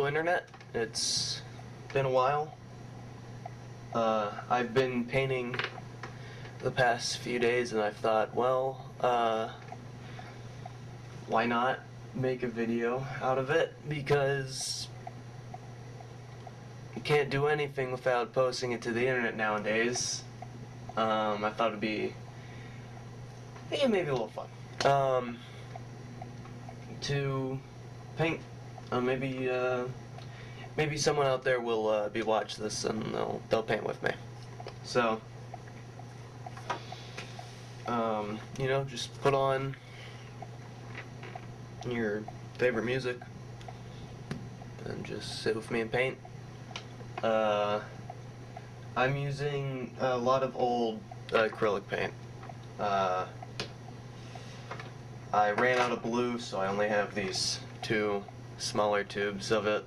Hello Internet, it's been a while. I've been painting the past few days and I've thought, well, why not make a video out of it, because you can't do anything without posting it to the internet nowadays. I thought it'd be maybe a little fun to paint. Maybe someone out there will be watching this and they'll paint with me. So, you know, just put on your favorite music and just sit with me and paint. I'm using a lot of old acrylic paint. I ran out of blue, so I only have these two smaller tubes of it.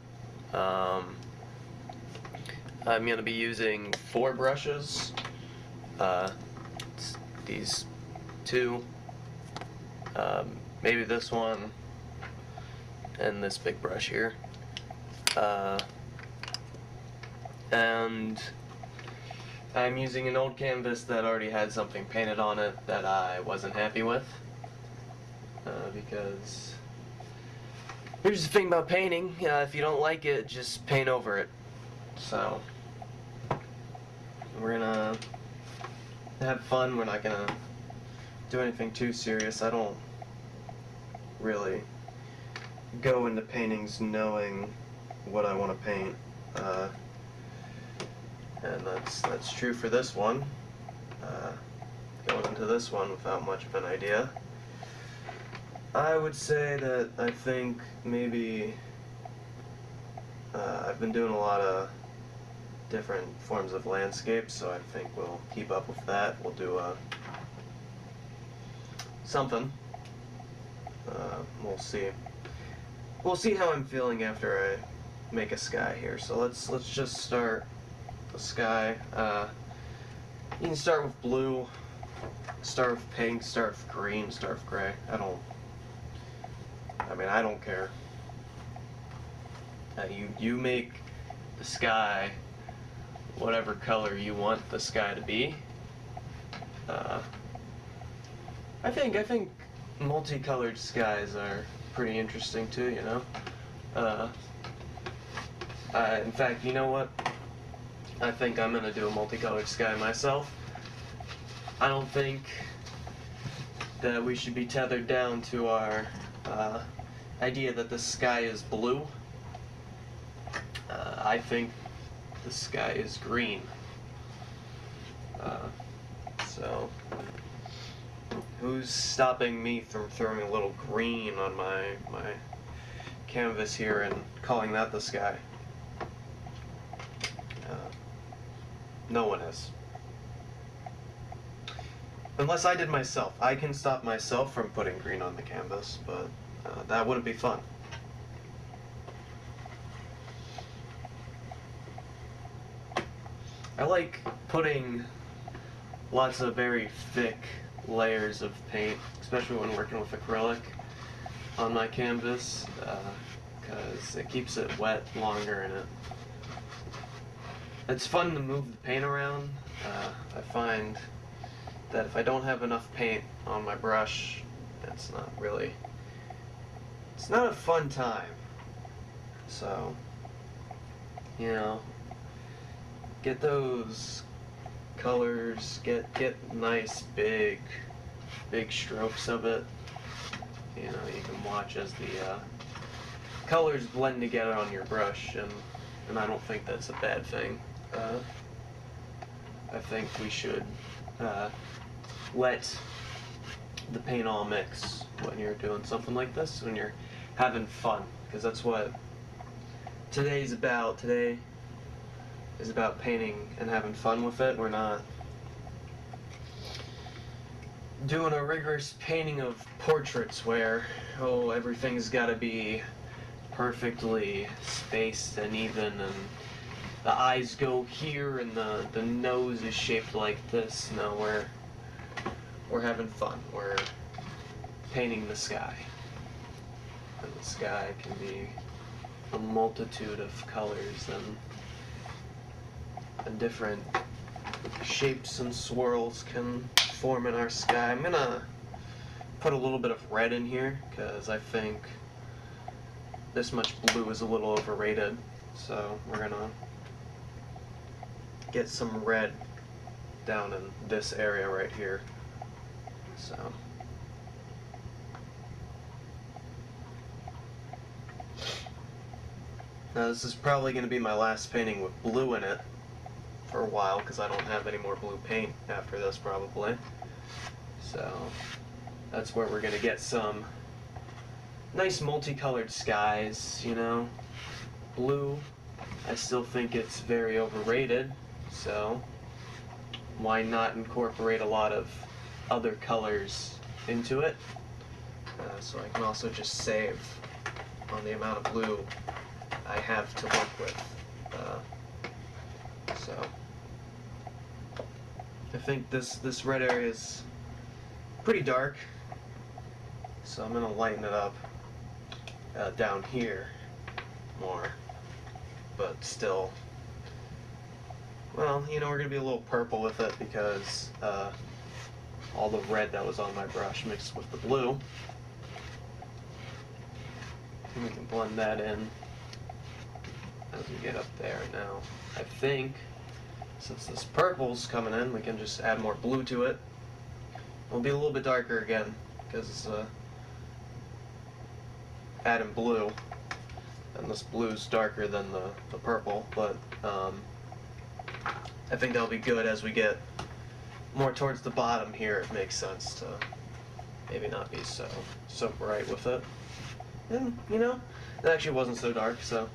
I'm going to be using 4 brushes. These 2, maybe this one, and this big brush here. And I'm using an old canvas that already had something painted on it that I wasn't happy with. Because here's the thing about painting, if you don't like it, just paint over it. So we're gonna have fun. We're not gonna do anything too serious. I don't really go into paintings knowing what I want to paint, and that's true for this one. Going into this one without much of an idea, I would say that I think maybe I've been doing a lot of different forms of landscapes, so I think we'll keep up with that. We'll do something. We'll see. We'll see how I'm feeling after I make a sky here. So let's just start the sky. You can start with blue, start with pink, start with green, start with gray. I don't care. You make the sky whatever color you want the sky to be. I think multicolored skies are pretty interesting too, you know. In fact, you know what? I think I'm gonna do a multicolored sky myself. I don't think that we should be tethered down to our idea that the sky is blue. I think the sky is green. So who's stopping me from throwing a little green on my canvas here and calling that the sky? No one is. Unless I did myself. I can stop myself from putting green on the canvas, but that wouldn't be fun. I like putting lots of very thick layers of paint, especially when working with acrylic, on my canvas, because it keeps it wet longer and it's fun to move the paint around. I find that if I don't have enough paint on my brush, it's not a fun time. So, you know, get those colors, get nice big strokes of it. You know, you can watch as the colors blend together on your brush, and I don't think that's a bad thing. I think we should let the paint all mix when you're doing something like this, when you're having fun, because that's what today's about. Today is about painting and having fun with it. We're not doing a rigorous painting of portraits where, oh, everything's got to be perfectly spaced and even, and the eyes go here and the nose is shaped like this. No, we're having fun. We're painting the sky. And the sky can be a multitude of colors and different shapes and swirls can form in our sky. I'm gonna put a little bit of red in here because I think this much blue is a little overrated. So we're gonna get some red down in this area right here. So now this is probably going to be my last painting with blue in it for a while because I don't have any more blue paint after this probably. So that's where we're going to get some nice multicolored skies, you know. Blue, I still think it's very overrated, so why not incorporate a lot of other colors into it? So I can also just save on the amount of blue I have to work with. So I think this red area is pretty dark, so I'm going to lighten it up down here more, but still, well, you know, we're going to be a little purple with it because all the red that was on my brush mixed with the blue. And we can blend that in as we get up there. Now, I think since this purple's coming in, we can just add more blue to it. It'll be a little bit darker again because it's adding blue, and this blue's darker than the purple, but I think that'll be good as we get more towards the bottom here. It makes sense to maybe not be so bright with it. And, you know, it actually wasn't so dark, so.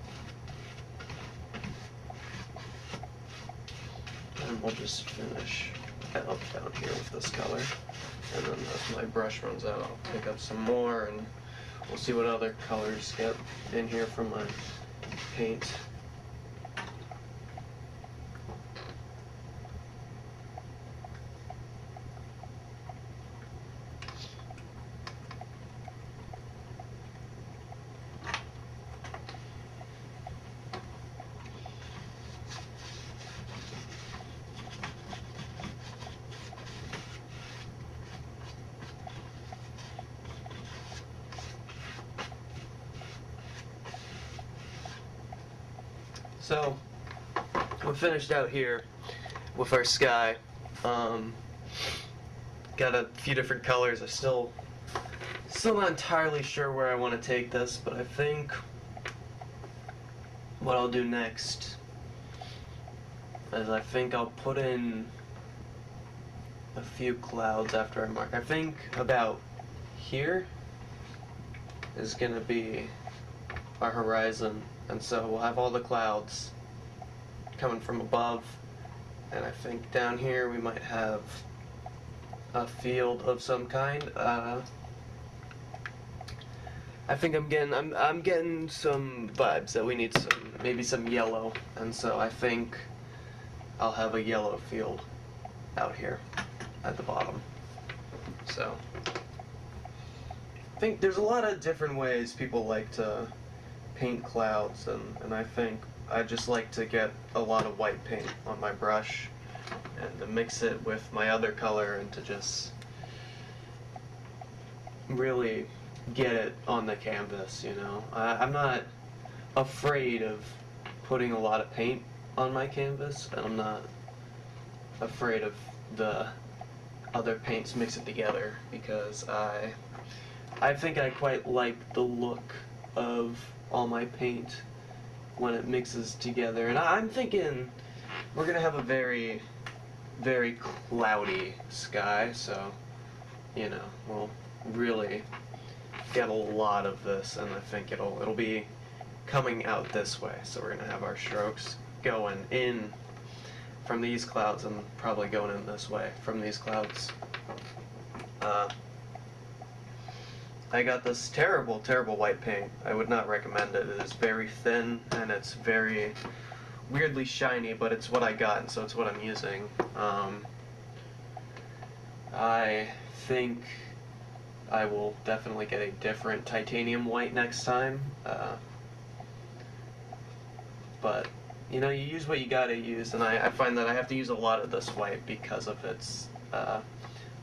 And we'll just finish up down here with this color. And then as my brush runs out, I'll pick up some more, and we'll see what other colors get in here from my paint. So, we're finished out here with our sky. Got a few different colors. I'm still not entirely sure where I want to take this, but I think what I'll do next is I think I'll put in a few clouds after I mark. I think about here is going to be our horizon, and so we'll have all the clouds coming from above, and I think down here we might have a field of some kind. I think I'm getting some vibes that we need maybe some yellow, and so I think I'll have a yellow field out here at the bottom. So I think there's a lot of different ways people like to paint clouds, and I think I just like to get a lot of white paint on my brush and to mix it with my other color and to just really get it on the canvas, you know. I'm not afraid of putting a lot of paint on my canvas, and I'm not afraid of the other paints mixing together, because I think I quite like the look of all my paint when it mixes together. And I'm thinking we're gonna have a very, very cloudy sky, so, you know, we'll really get a lot of this, and I think it'll be coming out this way. So we're gonna have our strokes going in from these clouds and probably going in this way from these clouds. I got this terrible, terrible white paint. I would not recommend it. It is very thin and it's very weirdly shiny, but it's what I got, and so it's what I'm using. I think I will definitely get a different titanium white next time. but you know, you use what you gotta use, and I find that I have to use a lot of this white because of its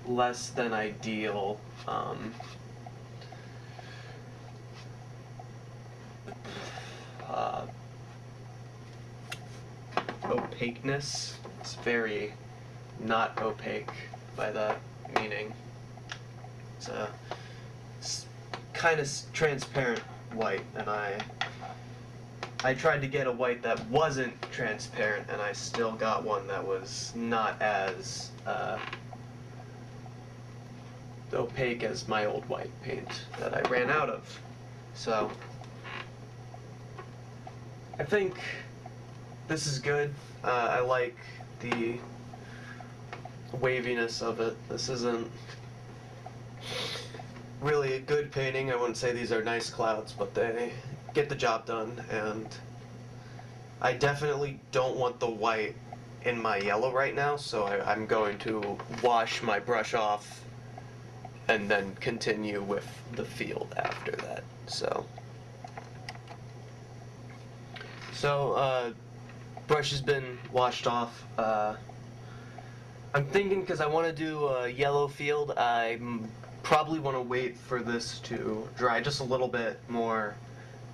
less than ideal opaqueness. It's very not opaque by that meaning. It's a kind of transparent white, and I tried to get a white that wasn't transparent, and I still got one that was not as opaque as my old white paint that I ran out of. So I think this is good. I like the waviness of it. This isn't really a good painting. I wouldn't say these are nice clouds, but they get the job done, and I definitely don't want the white in my yellow right now, so I'm going to wash my brush off and then continue with the field after that. So brush has been washed off. I'm thinking, because I want to do a yellow field, I probably want to wait for this to dry just a little bit more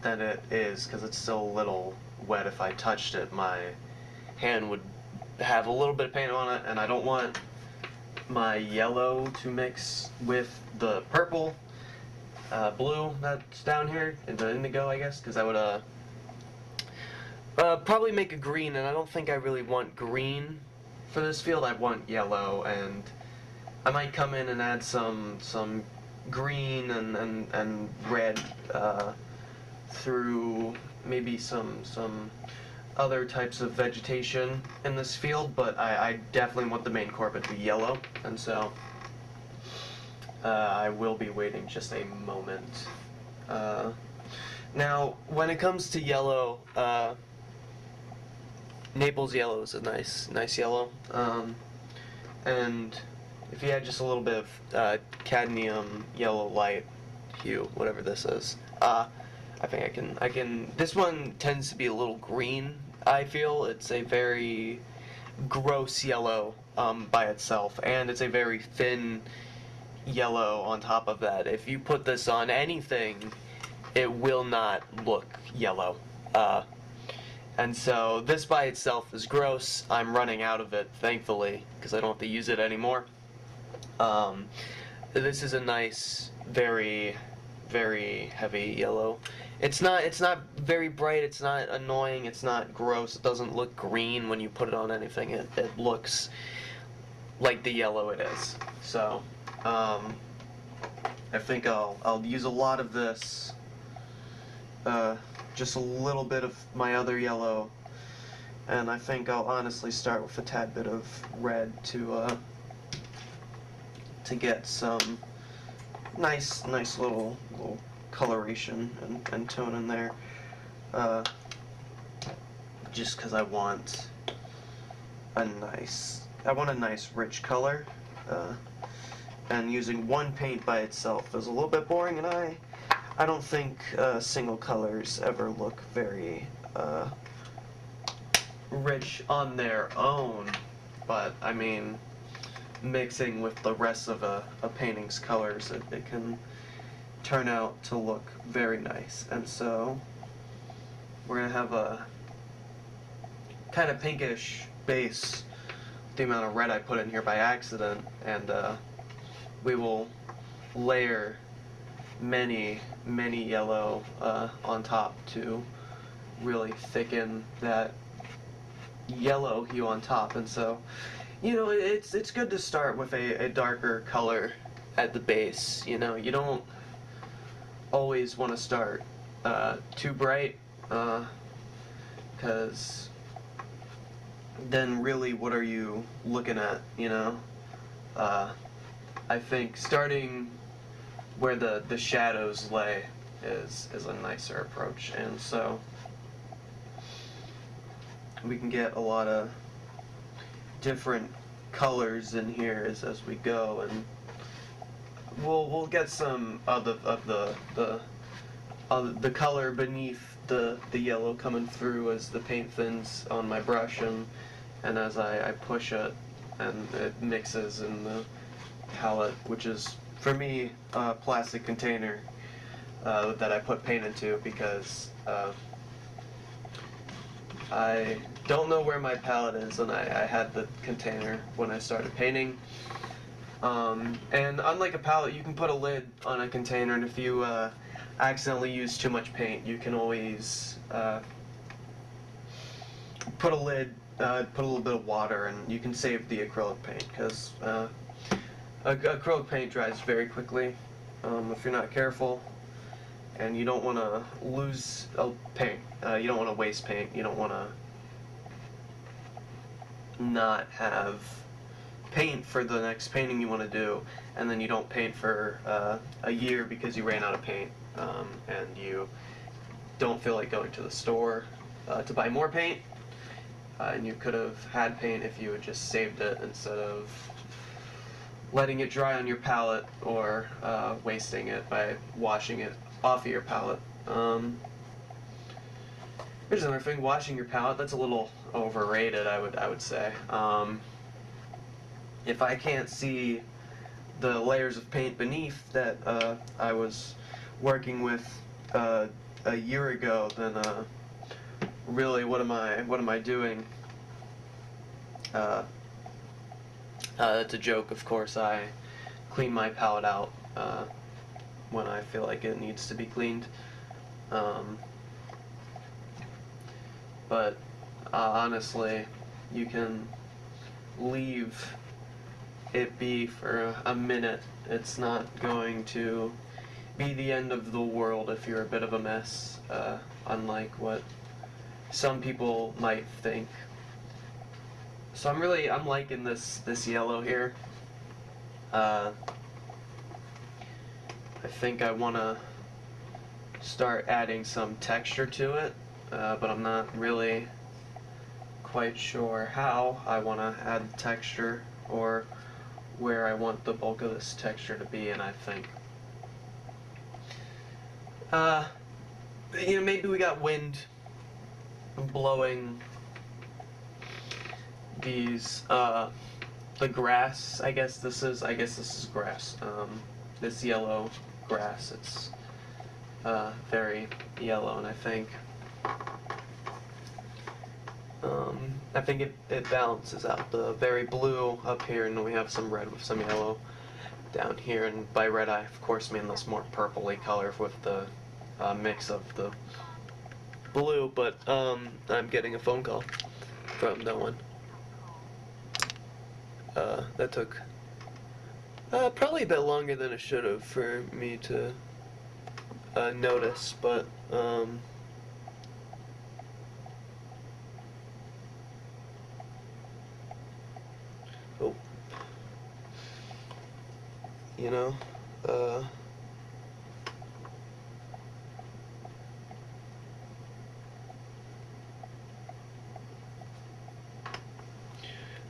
than it is, because it's still a little wet. If I touched it, my hand would have a little bit of paint on it, and I don't want my yellow to mix with the purple, blue that's down here, and the indigo, I guess, because I would probably make a green, and I don't think I really want green for this field. I want yellow, and I might come in and add some green and red through maybe some other types of vegetation in this field, but I definitely want the main core of it to be yellow, and so I will be waiting just a moment. Now, when it comes to yellow, Naples yellow is a nice yellow, and if you add just a little bit of cadmium yellow light hue, whatever this is, I think I can. This one tends to be a little green. I feel it's a very gross yellow by itself, and it's a very thin yellow on top of that. If you put this on anything, it will not look yellow. And so this by itself is gross. I'm running out of it, thankfully, because I don't have to use it anymore. This is a nice, very, very heavy yellow. It's not very bright, it's not annoying, it's not gross, it doesn't look green when you put it on anything. It looks like the yellow it is. So, I think I'll use a lot of this, just a little bit of my other yellow, and I think I'll honestly start with a tad bit of red to get some nice little coloration and tone in there, just because I want a nice rich color, and using one paint by itself is a little bit boring, and I don't think single colors ever look very rich on their own, but I mean, mixing with the rest of a painting's colors, it can turn out to look very nice. And so we're gonna have a kind of pinkish base, the amount of red I put in here by accident, and we will layer many yellow on top to really thicken that yellow hue on top. And so, you know, it's good to start with a darker color at the base. You know, you don't always want to start too bright, because then really what are you looking at, you know? I think starting where the shadows lay is a nicer approach, and so we can get a lot of different colors in here as we go, and we'll get some of the color beneath the yellow coming through as the paint thins on my brush, and as I push it, and it mixes in the palette, which is, for me, a plastic container that I put paint into, because I don't know where my palette is, and I had the container when I started painting. And unlike a palette, you can put a lid on a container, and if you accidentally use too much paint, you can always put a lid, put a little bit of water, and you can save the acrylic paint, because acrylic paint dries very quickly if you're not careful, and you don't want to lose paint. You don't want to waste paint. You don't want to not have paint for the next painting you want to do, and then you don't paint for a year because you ran out of paint, and you don't feel like going to the store to buy more paint, and you could have had paint if you had just saved it instead of letting it dry on your palette, or wasting it by washing it off of your palette. Here's another thing: washing your palette. That's a little overrated, I would say. If I can't see the layers of paint beneath that I was working with a year ago, then really, what am I doing? That's a joke, of course. I clean my palette out when I feel like it needs to be cleaned. But honestly, you can leave it be for a minute. It's not going to be the end of the world if you're a bit of a mess, unlike what some people might think. So I'm liking this yellow here. I think I want to start adding some texture to it, but I'm not really quite sure how I want to add texture, or where I want the bulk of this texture to be. And I think maybe we got wind blowing these the grass. I guess this is grass. This yellow grass, it's very yellow, and I think it balances out the very blue up here, and we have some red with some yellow down here. And by red, I of course mean this more purpley color with the mix of the blue. But I'm getting a phone call from no one. That took probably a bit longer than it should have for me to notice, but oh, you know,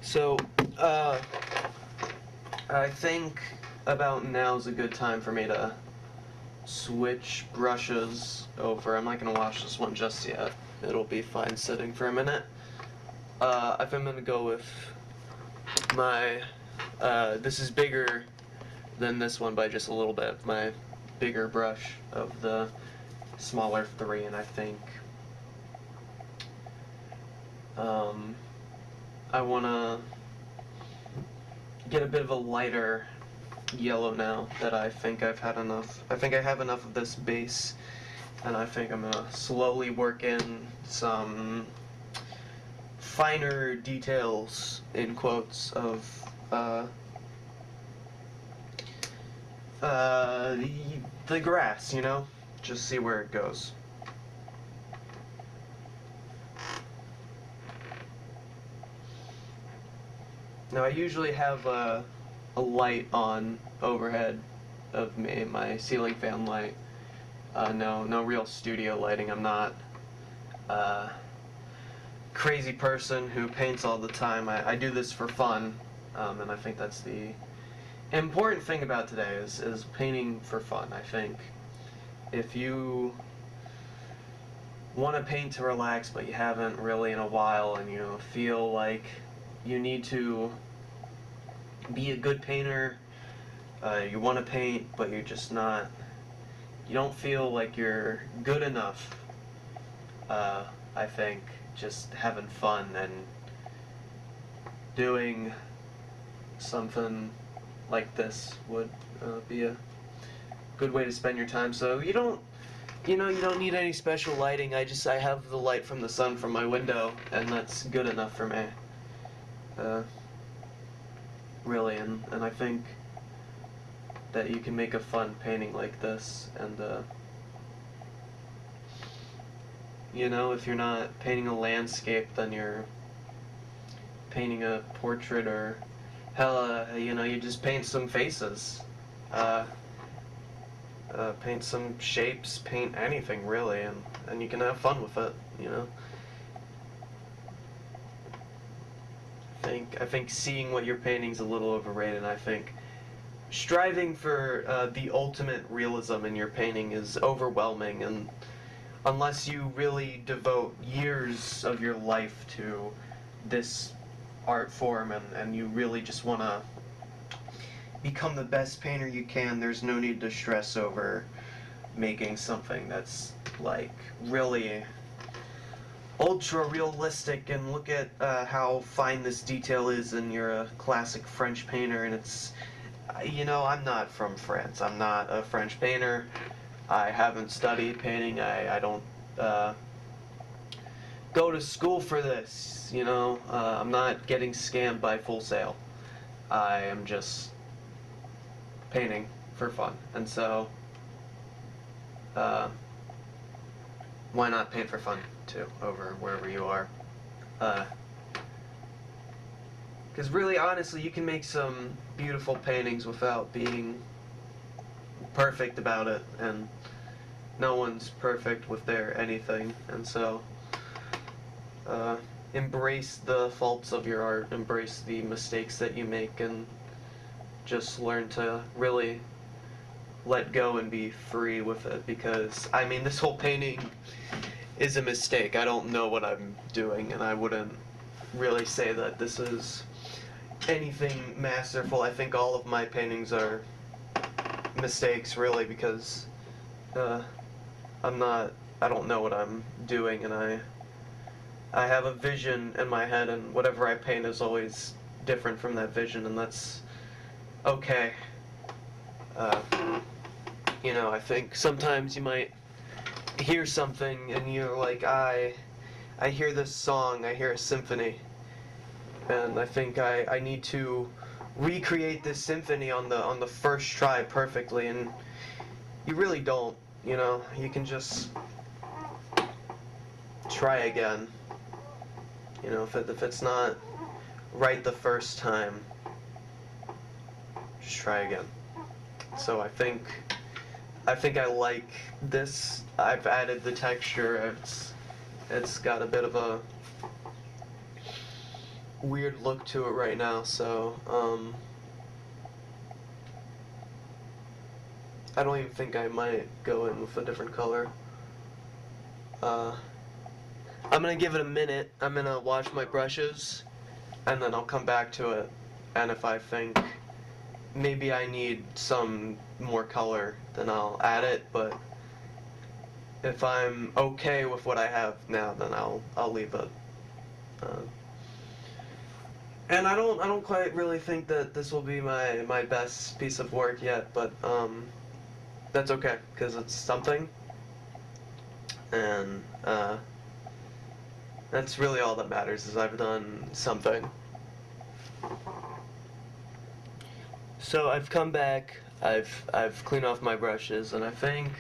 so I think about now is a good time for me to switch brushes over. I'm not going to wash this one just yet. It'll be fine sitting for a minute. I think I'm going to go with my, this is bigger than this one by just a little bit, my bigger brush of the smaller three, and I think I want to get a bit of a lighter yellow now that I think I've had enough. I think I have enough of this base, and I think I'm going to slowly work in some finer details, in quotes, of the grass, you know? Just see where it goes. Now, I usually have a light on overhead of me, my ceiling fan light. No real studio lighting. I'm not a crazy person who paints all the time. I do this for fun, and I think that's the important thing about today is painting for fun. I think if you want to paint to relax, but you haven't really in a while, and you feel like you need to be a good painter. You want to paint, but you're just not, you don't feel like you're good enough. I think just having fun and doing something like this would be a good way to spend your time. So you don't need any special lighting. I have the light from the sun from my window, and that's good enough for me. Really, and I think that you can make a fun painting like this, and if you're not painting a landscape, then you're painting a portrait, or hell, you just paint some faces, paint some shapes, paint anything really, and you can have fun with it, I think seeing what you're painting is a little overrated, and I think striving for the ultimate realism in your painting is overwhelming, and unless you really devote years of your life to this art form, and you really just want to become the best painter you can, there's no need to stress over making something that's like really ultra realistic, and look at how fine this detail is, and you're a classic French painter, and it's, I'm not from France, I'm not a French painter, I haven't studied painting, I don't go to school for this, I'm not getting scammed by Full Sail, I am just painting for fun, and so why not paint for fun too, over wherever you are? Because really, honestly, you can make some beautiful paintings without being perfect about it, and no one's perfect with their anything, and so embrace the faults of your art, embrace the mistakes that you make, and just learn to really let go and be free with it, because, this whole painting is a mistake. I don't know what I'm doing, and I wouldn't really say that this is anything masterful. I think all of my paintings are mistakes, really, because I don't know what I'm doing, and I have a vision in my head, and whatever I paint is always different from that vision, and that's okay. I think sometimes you might hear something and you're like, I hear this song, I hear a symphony, and I think I need to recreate this symphony on the first try perfectly, and you really don't, you can just try again, if it's not right the first time, just try again. So I think I like this. I've added the texture. It's got a bit of a weird look to it right now, so I don't even think I might go in with a different color. I'm gonna give it a minute. I'm gonna wash my brushes, and then I'll come back to it, and if I think maybe I need some more color, then I'll add it, but if I'm okay with what I have now, then I'll leave it. And I don't quite really think that this will be my best piece of work yet, but that's okay, because it's something, and that's really all that matters, is I've done something. So I've come back, I've cleaned off my brushes, and I think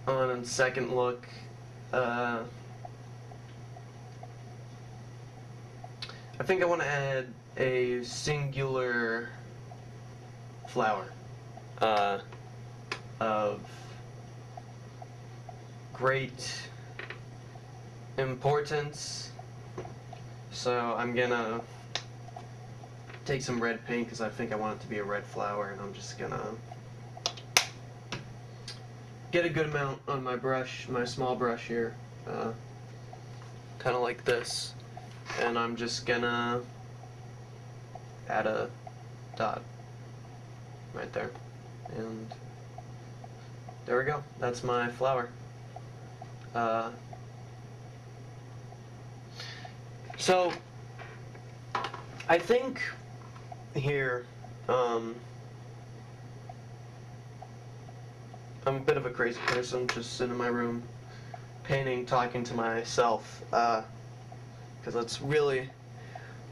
on a second look, I think I want to add a singular flower of great importance. So I'm gonna take some red paint, because I think I want it to be a red flower, and I'm just gonna get a good amount on my brush, my small brush here, kind of like this, and I'm just gonna add a dot right there, and there we go. That's my flower. So I think here, I'm a bit of a crazy person, just sitting in my room, painting, talking to myself, because that's really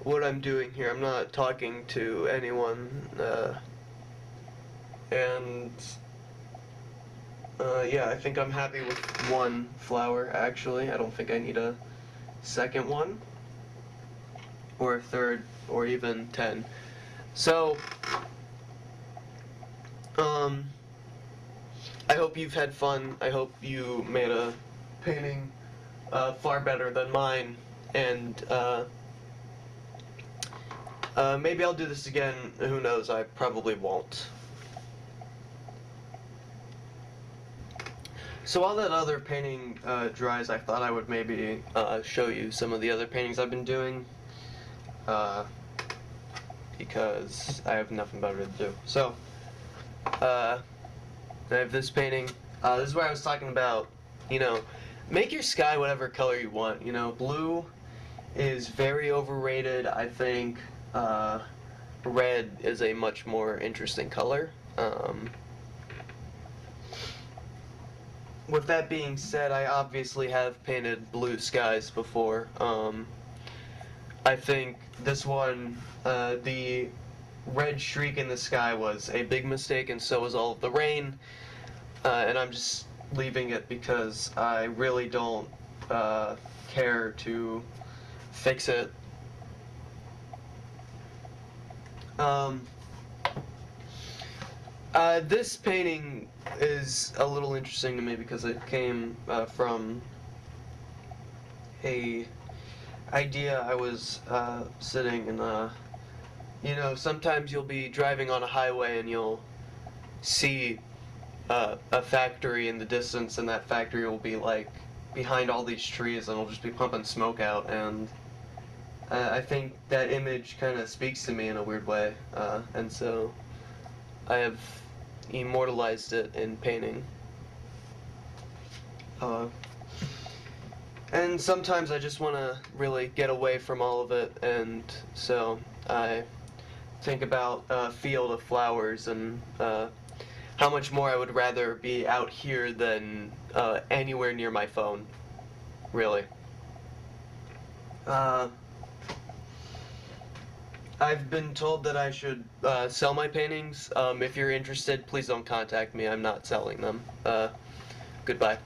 what I'm doing here. I'm not talking to anyone, and yeah, I think I'm happy with one flower, actually. I don't think I need a second one, or a third, or even 10. So, I hope you've had fun. I hope you made a painting far better than mine, and maybe I'll do this again. Who knows? I probably won't. So while that other painting dries, I thought I would maybe show you some of the other paintings I've been doing, because I have nothing better to do. So, I have this painting. This is where I was talking about, you know, make your sky whatever color you want. You know, blue is very overrated. I think red is a much more interesting color. With that being said, I obviously have painted blue skies before. I think this one, the red streak in the sky was a big mistake, and so was all of the rain, and I'm just leaving it because I really don't care to fix it. This painting is a little interesting to me because it came from a idea. I was sitting in you know, sometimes you'll be driving on a highway and you'll see a factory in the distance, and that factory will be like behind all these trees and it'll just be pumping smoke out, and I think that image kind of speaks to me in a weird way, and so I have immortalized it in painting. And sometimes I just want to really get away from all of it, and so I think about a field of flowers and how much more I would rather be out here than anywhere near my phone, really. I've been told that I should sell my paintings. If you're interested, please don't contact me. I'm not selling them. Goodbye.